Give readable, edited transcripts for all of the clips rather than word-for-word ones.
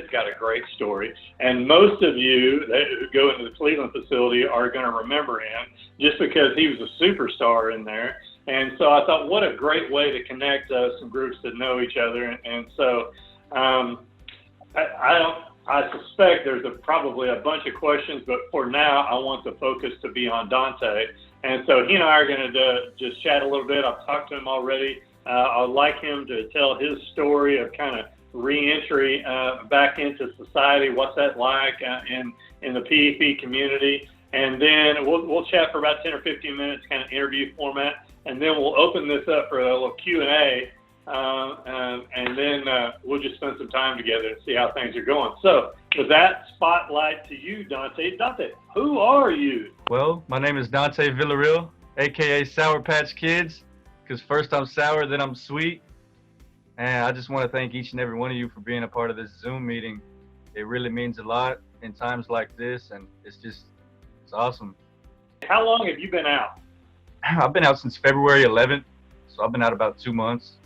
Dante's got a great story, and most of you who go into the Cleveland facility are going to remember him just because he was a superstar in there. And so I thought, what a great way to connect some groups that know each other. And so I suspect there's probably a bunch of questions, but for now, I want the focus to be on Dante. And so he and I are going to just chat a little bit. I've talked to him already. I'd like him to tell his story of kind of reentry back into society, what's that like in the PEP community. And then we'll chat for about 10 or 15 minutes, kind of interview format. And then we'll open this up for a little Q&A. And then we'll just spend some time together and see how things are going. So with that, spotlight to you, Dante. Dante, who are you? Well, my name is Dante Villarreal, a.k.a. Sour Patch Kids, because first I'm sour, then I'm sweet. And I just want to thank each and every one of you for being a part of this Zoom meeting. It really means a lot in times like this, and it's awesome. How long have you been out? I've been out since February 11th, so I've been out about 2 months.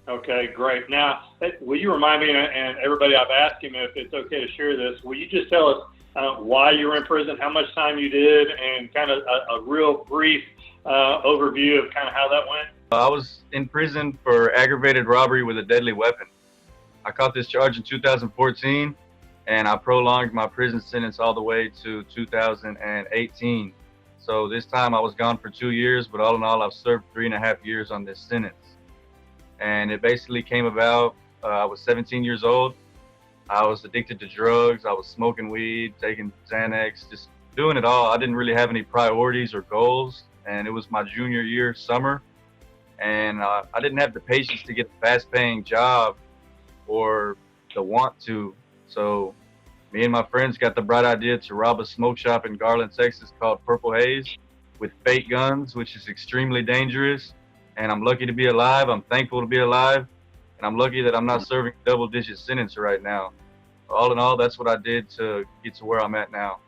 Okay, great. Now, will you remind me, and everybody, I've asked him if it's okay to share this, will you just tell us why you were in prison, how much time you did, and kind of a real brief overview of kind of how that went? I was in prison for aggravated robbery with a deadly weapon. I caught this charge in 2014, and I prolonged my prison sentence all the way to 2018. So this time I was gone for 2 years, but all in all, I've served 3.5 years on this sentence. And it basically came about, I was 17 years old. I was addicted to drugs. I was smoking weed, taking Xanax, just doing it all. I didn't really have any priorities or goals. And it was my junior year, summer. And I didn't have the patience to get a fast-paying job or the want to. So me and my friends got the bright idea to rob a smoke shop in Garland, Texas called Purple Haze with fake guns, which is extremely dangerous. And I'm lucky to be alive. I'm thankful to be alive. And I'm lucky that I'm not serving a double-digit sentence right now. All in all, that's what I did to get to where I'm at now.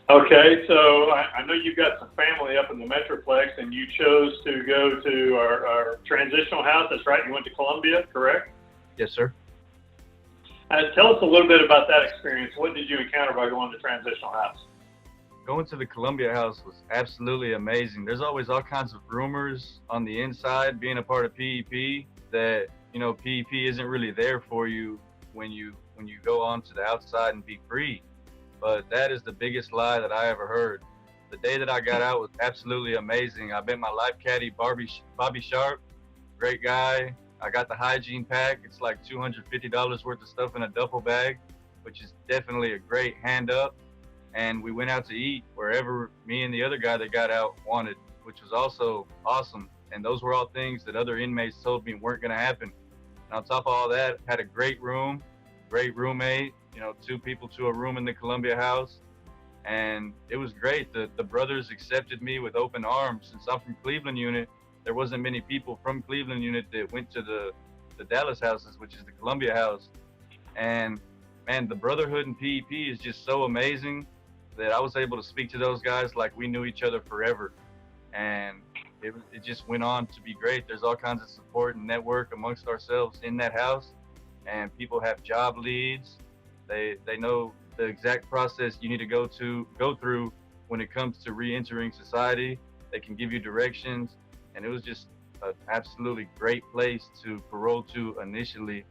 Okay, so I know you've got some family up in the Metroplex, and you chose to go to our transitional house. That's right, you went to Columbia, correct? Yes, sir. Tell us a little bit about that experience. What did you encounter by going to transitional house? Going to the Columbia house was absolutely amazing. There's always all kinds of rumors on the inside, being a part of PEP, that, you know, PEP isn't really there for you when you go on to the outside and be free. But that is the biggest lie that I ever heard. The day that I got out was absolutely amazing. I met my life caddy, Bobby Sharp, great guy. I got the hygiene pack. It's like $250 worth of stuff in a duffel bag, which is definitely a great hand up. And we went out to eat wherever me and the other guy that got out wanted, which was also awesome. And those were all things that other inmates told me weren't going to happen. And on top of all that, had a great room, great roommate, you know, 2 people to a room in the Columbia house. And it was great. The brothers accepted me with open arms. Since I'm from Cleveland unit, there wasn't many people from Cleveland unit that went to the Dallas houses, which is the Columbia house. And man, the brotherhood in PEP is just so amazing that I was able to speak to those guys like we knew each other forever. And it just went on to be great. There's all kinds of support and network amongst ourselves in that house. And people have job leads. They know the exact process you need to go through when it comes to re-entering society. They can give you directions. And it was just an absolutely great place to parole to initially.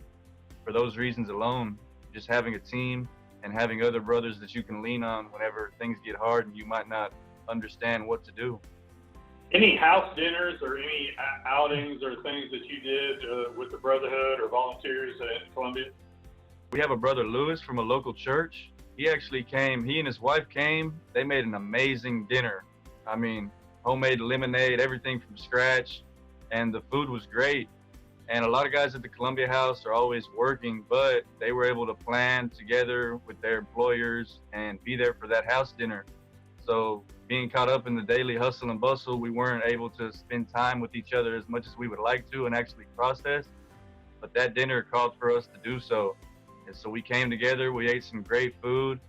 For those reasons alone, just having a team and having other brothers that you can lean on whenever things get hard and you might not understand what to do. Any house dinners or any outings or things that you did with the Brotherhood or volunteers at Columbia? We have a brother, Lewis, from a local church. He actually came, he and his wife came. They made an amazing dinner. I mean, homemade lemonade, everything from scratch. And the food was great. And a lot of guys at the Columbia house are always working, but they were able to plan together with their employers and be there for that house dinner. So being caught up in the daily hustle and bustle, we weren't able to spend time with each other as much as we would like to and actually process. But that dinner called for us to do so. And so we came together, we ate some great food,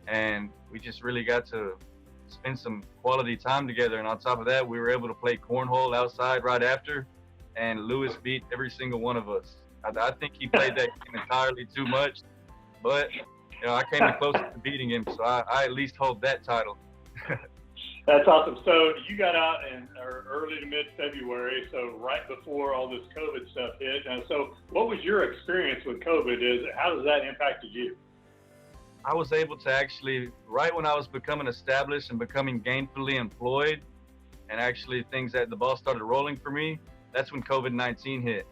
and we just really got to spend some quality time together. And on top of that, we were able to play cornhole outside right after. And Lewis beat every single one of us. I think he played that game entirely too much, but I came in close to beating him, so I at least hold that title. That's awesome. So you got out in early to mid-February, so right before all this COVID stuff hit. And so what was your experience with COVID? How has that impacted you? I was able to actually, right when I was becoming established and becoming gainfully employed, and actually the ball started rolling for me, that's when COVID-19 hit.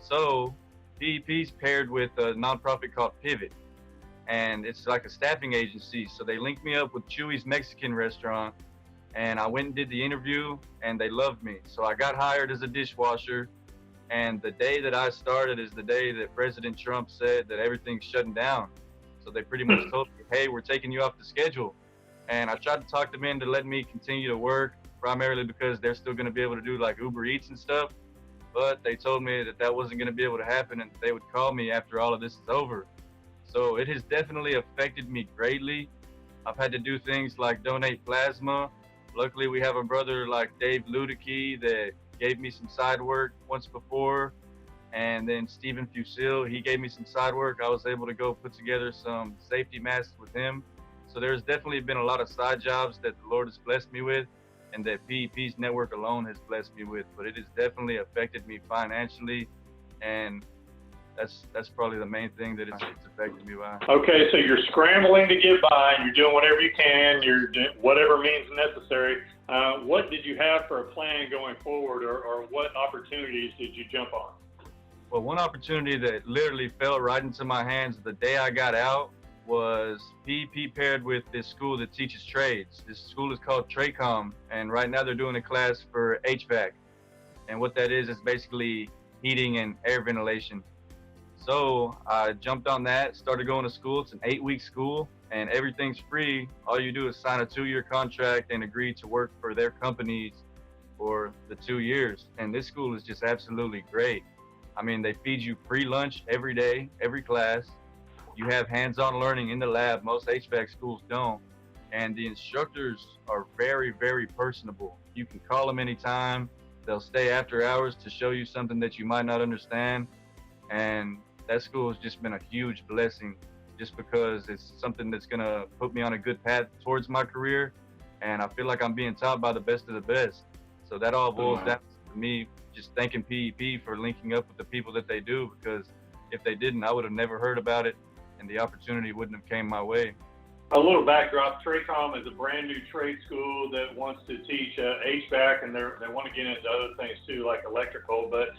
So PEP's paired with a nonprofit called Pivot, and it's like a staffing agency. So they linked me up with Chewy's Mexican restaurant, and I went and did the interview, and they loved me. So I got hired as a dishwasher, and the day that I started is the day that President Trump said that everything's shutting down. So they pretty much told me, hey, we're taking you off the schedule. And I tried to talk them into letting me continue to work, primarily because they're still going to be able to do like Uber Eats and stuff. But they told me that wasn't going to be able to happen, and they would call me after all of this is over. So it has definitely affected me greatly. I've had to do things like donate plasma. Luckily, we have a brother like Dave Ludicky that gave me some side work once before. And then Stephen Fusil, he gave me some side work. I was able to go put together some safety masks with him. So there's definitely been a lot of side jobs that the Lord has blessed me with, and that PEP's network alone has blessed me with. But it has definitely affected me financially, and that's probably the main thing that it's affected me by. Okay, so you're scrambling to get by, and you're doing whatever you can, you're doing whatever means necessary. What did you have for a plan going forward, or what opportunities did you jump on? Well, one opportunity that literally fell right into my hands the day I got out was PEP paired with this school that teaches trades. This school is called Tracom, and right now they're doing a class for HVAC. And what that is basically heating and air ventilation. So I jumped on that, started going to school. It's an 8-week school, and everything's free. All you do is sign a 2-year contract and agree to work for their companies for the 2 years. And this school is just absolutely great. I mean, they feed you free lunch every day, every class. You have hands-on learning in the lab. Most HVAC schools don't. And the instructors are very, very personable. You can call them anytime. They'll stay after hours to show you something that you might not understand. And that school has just been a huge blessing, just because it's something that's going to put me on a good path towards my career. And I feel like I'm being taught by the best of the best. So that all boils down to me just thanking PEP for linking up with the people that they do, because if they didn't, I would have never heard about it, and the opportunity wouldn't have came my way. A little backdrop: Tracom is a brand new trade school that wants to teach HVAC, and they want to get into other things too, like electrical. But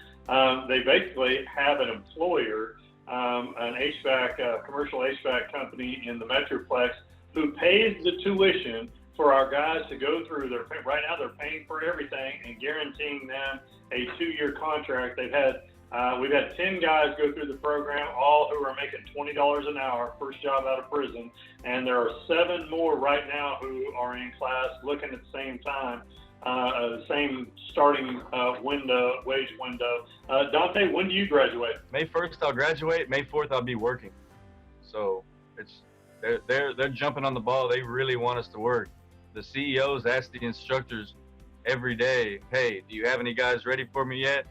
they basically have an employer, an HVAC, commercial HVAC company in the Metroplex, who pays the tuition for our guys to go through. Right now they're paying for everything and guaranteeing them a 2-year contract. We've had 10 guys go through the program, all who are making $20 an hour, first job out of prison, and there are 7 more right now who are in class looking at the same time, same starting wage window. Dante, when do you graduate? May 1st I'll graduate. May 4th I'll be working. So they're jumping on the ball. They really want us to work. The CEOs ask the instructors every day, hey, do you have any guys ready for me yet?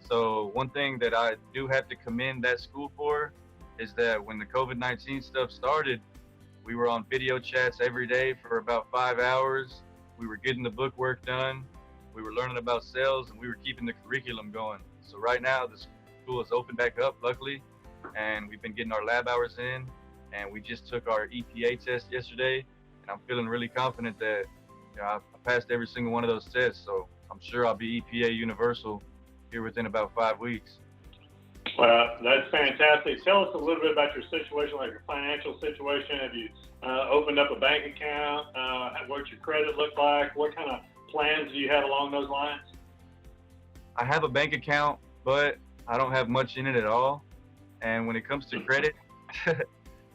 So one thing that I do have to commend that school for is that when the COVID-19 stuff started, we were on video chats every day for about 5 hours. We were getting the book work done. We were learning about sales, and we were keeping the curriculum going. So right now the school is opened back up, luckily, and we've been getting our lab hours in, and we just took our EPA test yesterday, and I'm feeling really confident that I passed every single one of those tests. So I'm sure I'll be EPA universal here within about 5 weeks. Well, that's fantastic. Tell us a little bit about your situation, like your financial situation. Have you opened up a bank account? What's your credit look like? What kind of plans do you have along those lines? I have a bank account, but I don't have much in it at all. And when it comes to credit,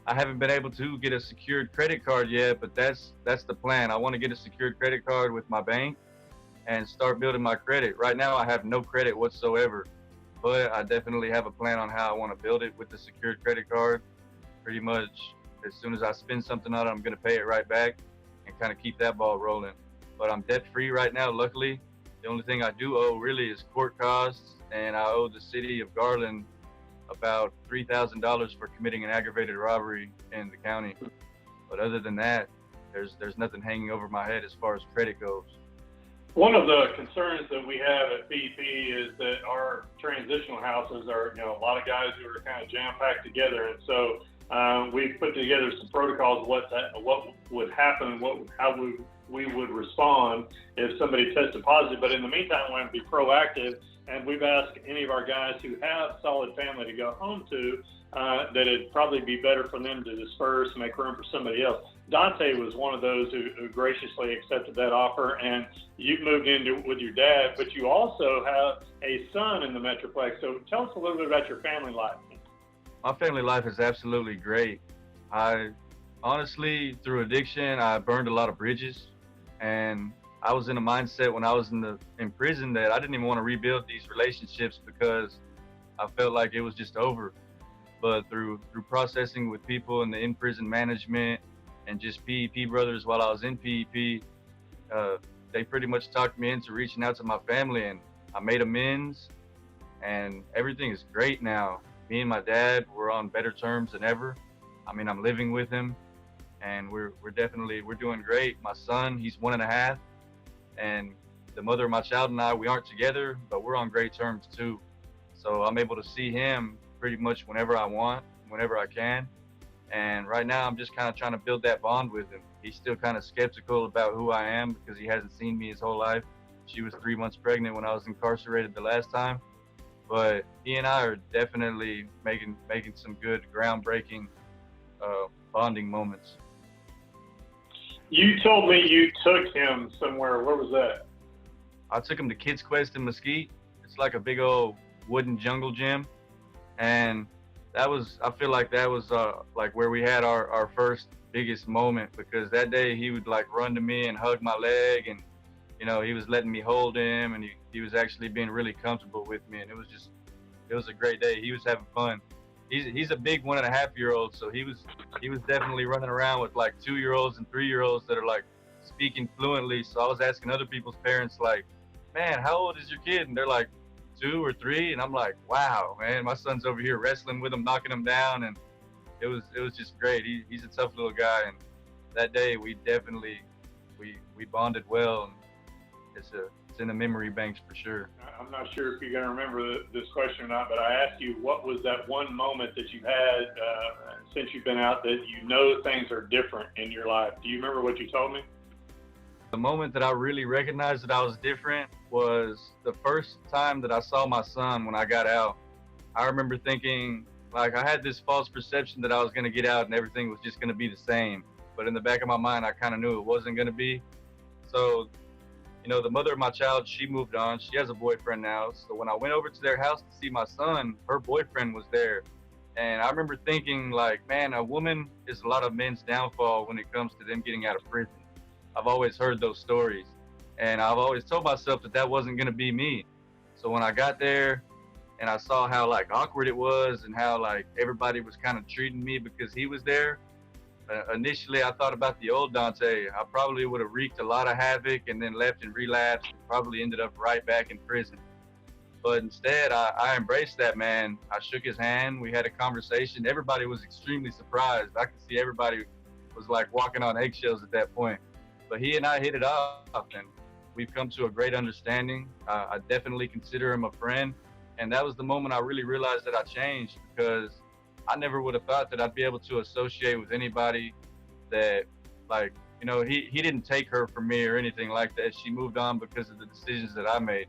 I haven't been able to get a secured credit card yet, but that's the plan. I want to get a secured credit card with my bank and start building my credit. Right now, I have no credit whatsoever, but I definitely have a plan on how I want to build it with the secured credit card. Pretty much as soon as I spend something on it, I'm going to pay it right back and kind of keep that ball rolling. But I'm debt free right now, luckily. The only thing I do owe really is court costs, and I owe the city of Garland about $3,000 for committing an aggravated robbery in the county. But other than that, there's nothing hanging over my head as far as credit goes. One of the concerns that we have at PEP is that our transitional houses are, a lot of guys who are kind of jam-packed together, and so we've put together some protocols of what would happen, how we would respond if somebody tested positive. But in the meantime, we want to be proactive, and we've asked any of our guys who have solid family to go home to that it'd probably be better for them to disperse and make room for somebody else. Dante was one of those who graciously accepted that offer, and you moved in with your dad, but you also have a son in the Metroplex. So tell us a little bit about your family life. My family life is absolutely great. I honestly, through addiction, I burned a lot of bridges, and I was in a mindset when I was in prison that I didn't even want to rebuild these relationships because I felt like it was just over. But through processing with people in the in-prison management and just PEP brothers while I was in PEP, they pretty much talked me into reaching out to my family, and I made amends, and everything is great now. Me and my dad, we're on better terms than ever. I mean, I'm living with him, and we're doing great. My son, he's 1.5, and the mother of my child and I, we aren't together, but we're on great terms too. So I'm able to see him pretty much whenever I want, whenever I can. And right now I'm just kind of trying to build that bond with him. He's still kind of skeptical about who I am because he hasn't seen me his whole life. She was 3 months pregnant when I was incarcerated the last time. But he and I are definitely making some good groundbreaking bonding moments. You told me you took him somewhere. Where was that? I took him to Kids Quest in Mesquite. It's like a big old wooden jungle gym. And I feel like that was like where we had our first biggest moment, because that day he would like run to me and hug my leg, and he was letting me hold him, and he was actually being really comfortable with me, and it was a great day. He was having fun. He's a big 1.5-year-old, so he was definitely running around with like 2-year-olds and 3-year-olds that are like speaking fluently. So I was asking other people's parents, like, man, how old is your kid? And they're like 2 or 3, and I'm like, wow, man, my son's over here wrestling with him, knocking him down, and it was just great. He's a tough little guy, and that day we definitely we bonded well, and it's in the memory banks for sure. I'm not sure if you're going to remember this question or not, but I asked you, what was that one moment that you had since you've been out that things are different in your life? Do you remember what you told me? The moment that I really recognized that I was different was the first time that I saw my son when I got out. I remember thinking, like, I had this false perception that I was going to get out and everything was just going to be the same. But in the back of my mind, I kind of knew it wasn't going to be. So, the mother of my child, she moved on. She has a boyfriend now. So when I went over to their house to see my son, her boyfriend was there. And I remember thinking, like, man, a woman is a lot of men's downfall when it comes to them getting out of prison. I've always heard those stories, and I've always told myself that wasn't going to be me. So when I got there and I saw how like awkward it was and how like everybody was kind of treating me because he was there, initially I thought about the old Dante. I probably would have wreaked a lot of havoc and then left and relapsed and probably ended up right back in prison. But instead, I embraced that man. I shook his hand. We had a conversation. Everybody was extremely surprised. I could see everybody was like walking on eggshells at that point. But he and I hit it off, and we've come to a great understanding. I definitely consider him a friend. And that was the moment I really realized that I changed, because I never would have thought that I'd be able to associate with anybody that, like, he didn't take her from me or anything like that. She moved on because of the decisions that I made.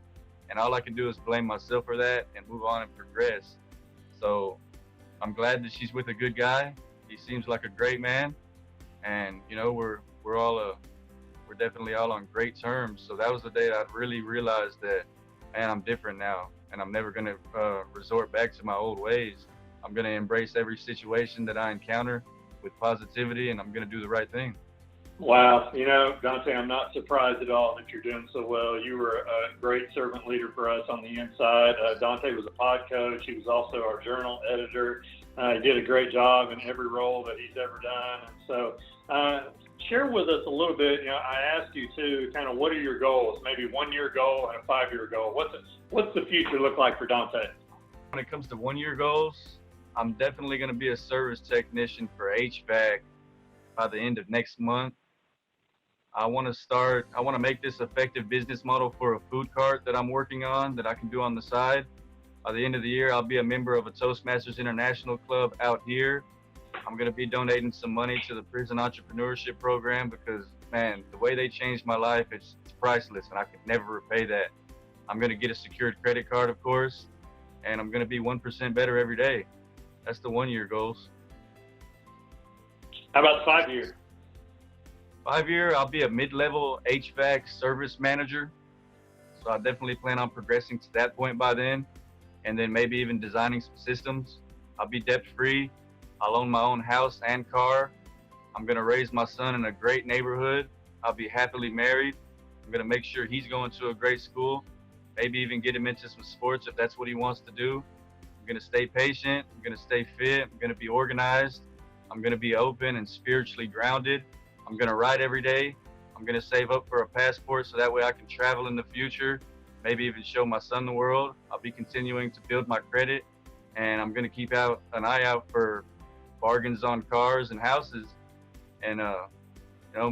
And all I can do is blame myself for that and move on and progress. So I'm glad that she's with a good guy. He seems like a great man. And, we're definitely all on great terms. So that was the day that I really realized that, man, I'm different now, and I'm never going to resort back to my old ways. I'm going to embrace every situation that I encounter with positivity, and I'm going to do the right thing. Wow. Dante, I'm not surprised at all that you're doing so well. You were a great servant leader for us on the inside. Dante was a pod coach. He was also our journal editor. He did a great job in every role that he's ever done. And so share with us a little bit. I asked you too, kind of what are your goals? Maybe 1-year goal and a 5-year goal. What's the future look like for Dante? When it comes to 1 year goals, I'm definitely going to be a service technician for HVAC by the end of next month. I want to make this effective business model for a food cart that I'm working on that I can do on the side. By the end of the year, I'll be a member of a Toastmasters International Club out here. I'm going to be donating some money to the prison entrepreneurship program because, man, the way they changed my life, it's priceless, and I could never repay that. I'm going to get a secured credit card, of course, and I'm going to be 1% better every day. That's the 1 year goals. How about 5 years? 5 year, I'll be a mid-level HVAC service manager. So I definitely plan on progressing to that point by then, and then maybe even designing some systems. I'll be debt-free. I'll own my own house and car. I'm gonna raise my son in a great neighborhood. I'll be happily married. I'm gonna make sure he's going to a great school, maybe even get him into some sports if that's what he wants to do. I'm gonna stay patient. I'm gonna stay fit. I'm gonna be organized. I'm gonna be open and spiritually grounded. I'm gonna write every day. I'm gonna save up for a passport so that way I can travel in the future, maybe even show my son the world. I'll be continuing to build my credit, and I'm gonna keep an eye out for bargains on cars and houses. And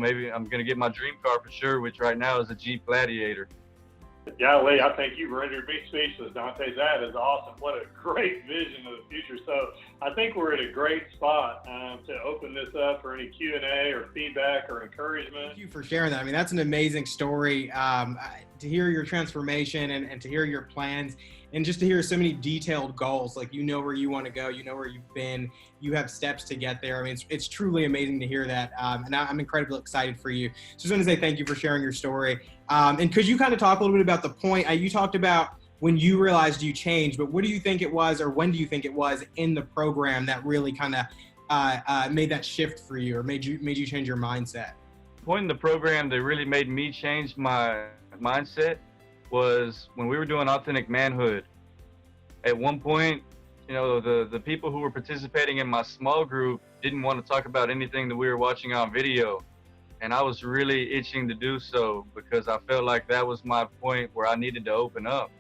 maybe I'm gonna get my dream car for sure, which right now is a Jeep Gladiator. Golly, I think you've rendered me speechless, Dante. That is awesome. What a great vision of the future. So I think we're at a great spot to open this up for any Q&A or feedback or encouragement. Thank you for sharing that. I mean, that's an amazing story to hear your transformation and to hear your plans and just to hear so many detailed goals. Like, you know where you want to go, you know where you've been, you have steps to get there. I mean, it's truly amazing to hear that. And I'm incredibly excited for you. So just want to say thank you for sharing your story. And could you kind of talk a little bit about the point you talked about when you realized you changed, but what do you think it was, or when do you think it was in the program that really kind of made that shift for you, or made you change your mindset? The point in the program that really made me change my mindset was when we were doing Authentic Manhood. At one point, the people who were participating in my small group didn't want to talk about anything that we were watching on video. And I was really itching to do so because I felt like that was my point where I needed to open up.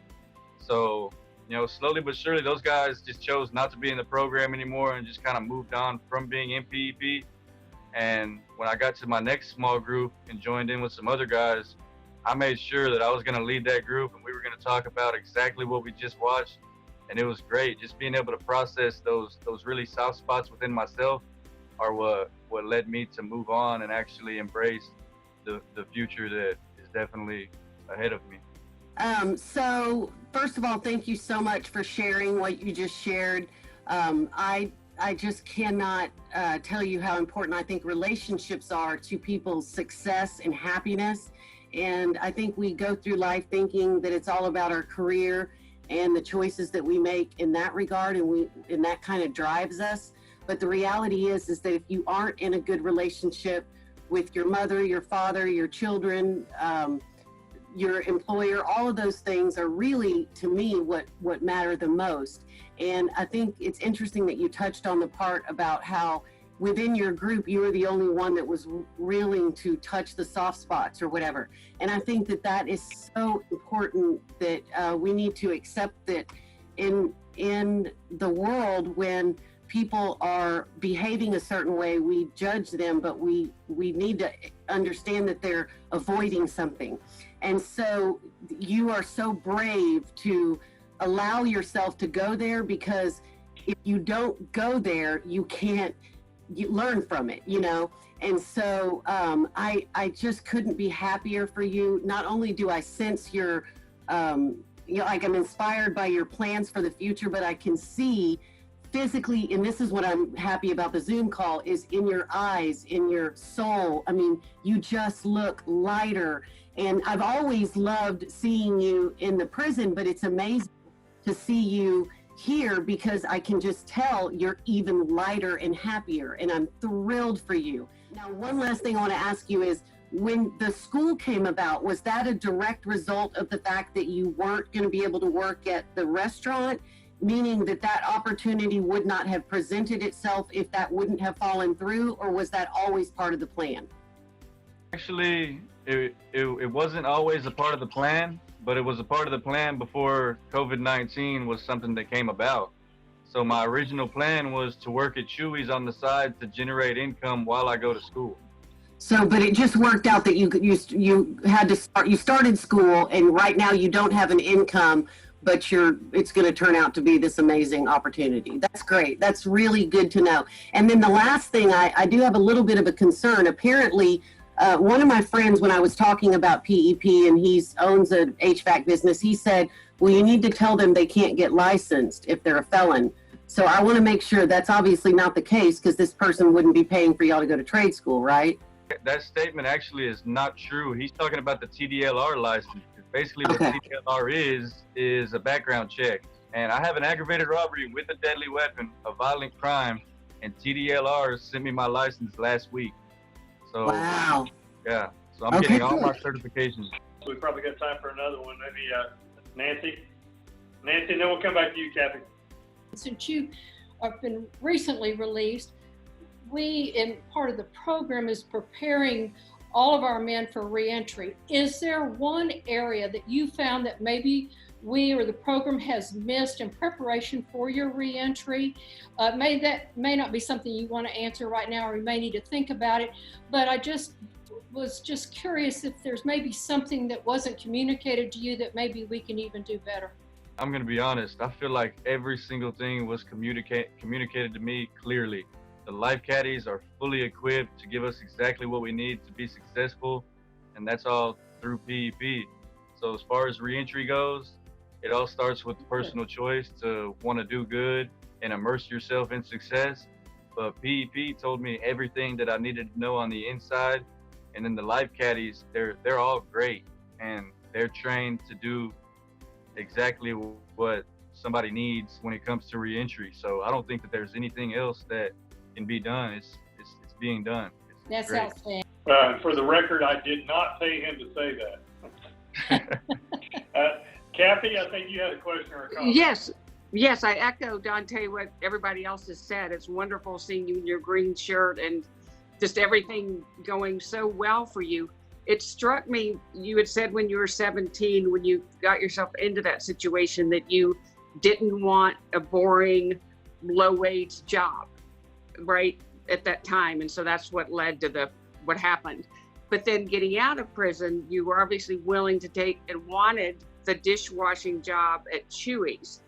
So, slowly but surely, those guys just chose not to be in the program anymore and just kind of moved on from being in PEP. And when I got to my next small group and joined in with some other guys, I made sure that I was going to lead that group and we were going to talk about exactly what we just watched. And it was great. Just being able to process those really soft spots within myself are what led me to move on and actually embrace the future that is definitely ahead of me. So first of all, thank you so much for sharing what you just shared. I just cannot tell you how important I think relationships are to people's success and happiness. And I think we go through life thinking that it's all about our career and the choices that we make in that regard, and that kind of drives us. But the reality is that if you aren't in a good relationship with your mother, your father, your children, your employer, all of those things are really, to me, what matter the most. And I think it's interesting that you touched on the part about how within your group, you were the only one that was willing to touch the soft spots or whatever. And I think that is so important that we need to accept that in the world, when people are behaving a certain way, we judge them, but we need to understand that they're avoiding something. And so you are so brave to allow yourself to go there, because if you don't go there, you learn from it, And so I just couldn't be happier for you. Not only do I sense your, I'm inspired by your plans for the future, but I can see physically, and this is what I'm happy about the Zoom call, is in your eyes, in your soul. I mean, you just look lighter. And I've always loved seeing you in the prison, but it's amazing to see you here, because I can just tell you're even lighter and happier, and I'm thrilled for you. Now, one last thing I want to ask you is, when the school came about, was that a direct result of the fact that you weren't going to be able to work at the restaurant, meaning that opportunity would not have presented itself if that wouldn't have fallen through, or was that always part of the plan? Actually, it wasn't always a part of the plan. but it was a part of the plan before COVID-19 was something that came about. So my original plan was to work at Chewy's on the side to generate income while I go to school. So, but it just worked out that you had to start. You started school, and right now you don't have an income, but it's going to turn out to be this amazing opportunity. That's great. That's really good to know. And then the last thing, I do have a little bit of a concern. Apparently, one of my friends, when I was talking about PEP, and he owns an HVAC business, he said, well, you need to tell them they can't get licensed if they're a felon. So I want to make sure that's obviously not the case, because this person wouldn't be paying for y'all to go to trade school, right? That statement actually is not true. He's talking about the TDLR license. Basically, what TDLR is a background check. And I have an aggravated robbery with a deadly weapon, a violent crime, and TDLR sent me my license last week. So, wow. Yeah. So I'm getting all my certifications. We probably got time for another one. Maybe Nancy, and then we'll come back to you, Kathy. Since you have been recently released, we, in part of the program, is preparing all of our men for reentry. Is there one area that you found that maybe we or the program has missed in preparation for your reentry? That may not be something you want to answer right now, or you may need to think about it, but I was just curious if there's maybe something that wasn't communicated to you that maybe we can even do better. I'm going to be honest. I feel like every single thing was communicated to me clearly. The life caddies are fully equipped to give us exactly what we need to be successful, and that's all through PEP. So as far as reentry goes, it all starts with personal choice to want to do good and immerse yourself in success. But PEP told me everything that I needed to know on the inside, and then the life caddies, they're all great, and they're trained to do exactly what somebody needs when it comes to reentry. So I don't think that there's anything else that can be done. It's being done. That's outstanding. For the record, I did not pay him to say that. Kathy, I think you had a question or a comment. Yes, I echo, Dante, what everybody else has said. It's wonderful seeing you in your green shirt and just everything going so well for you. It struck me, you had said when you were 17, when you got yourself into that situation, that you didn't want a boring, low-wage job, right, at that time. And so that's what led to what happened. But then getting out of prison, you were obviously willing to take and wanted the dishwashing job at Chewy's.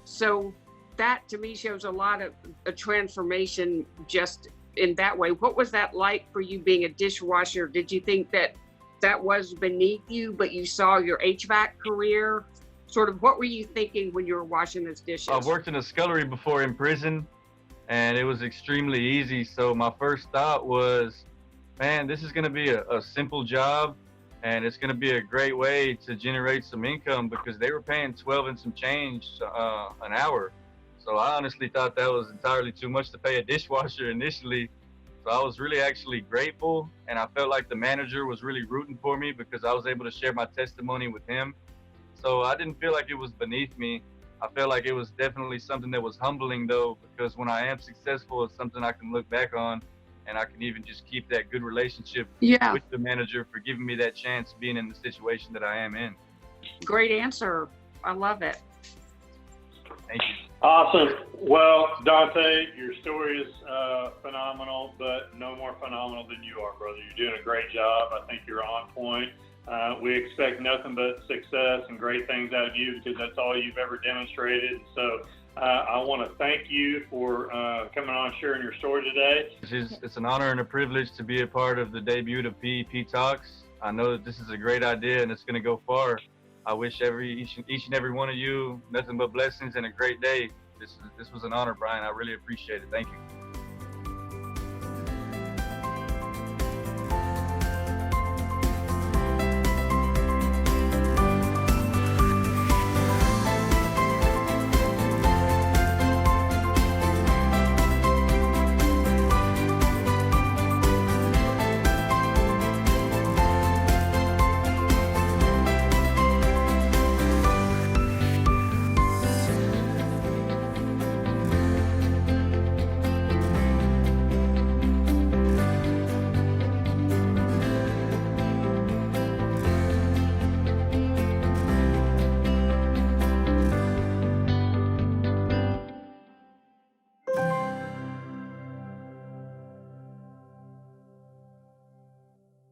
So that to me shows a lot of a transformation just in that way. What was that like for you being a dishwasher? Did you think that was beneath you, but you saw your HVAC career? Sort of, what were you thinking when you were washing those dishes? I've worked in a scullery before in prison, and it was extremely easy. So my first thought was, man, this is going to be a simple job, and it's going to be a great way to generate some income, because they were paying 12 and some change an hour. So I honestly thought that was entirely too much to pay a dishwasher initially. So I was really actually grateful, and I felt like the manager was really rooting for me because I was able to share my testimony with him. So I didn't feel like it was beneath me. I felt like it was definitely something that was humbling, though, because when I am successful, it's something I can look back on, and I can even just keep that good relationship with the manager for giving me that chance being in the situation that I am in. Great answer. I love it. Thank you. Awesome. Well, Dante, your story is phenomenal, but no more phenomenal than you are, brother. You're doing a great job. I think you're on point. We expect nothing but success and great things out of you, because that's all you've ever demonstrated. So I want to thank you for coming on, sharing your story today. It's an honor and a privilege to be a part of the debut of PEPTalks. I know that this is a great idea and it's going to go far. I wish each and every one of you nothing but blessings and a great day. This was an honor, Brian. I really appreciate it. Thank you.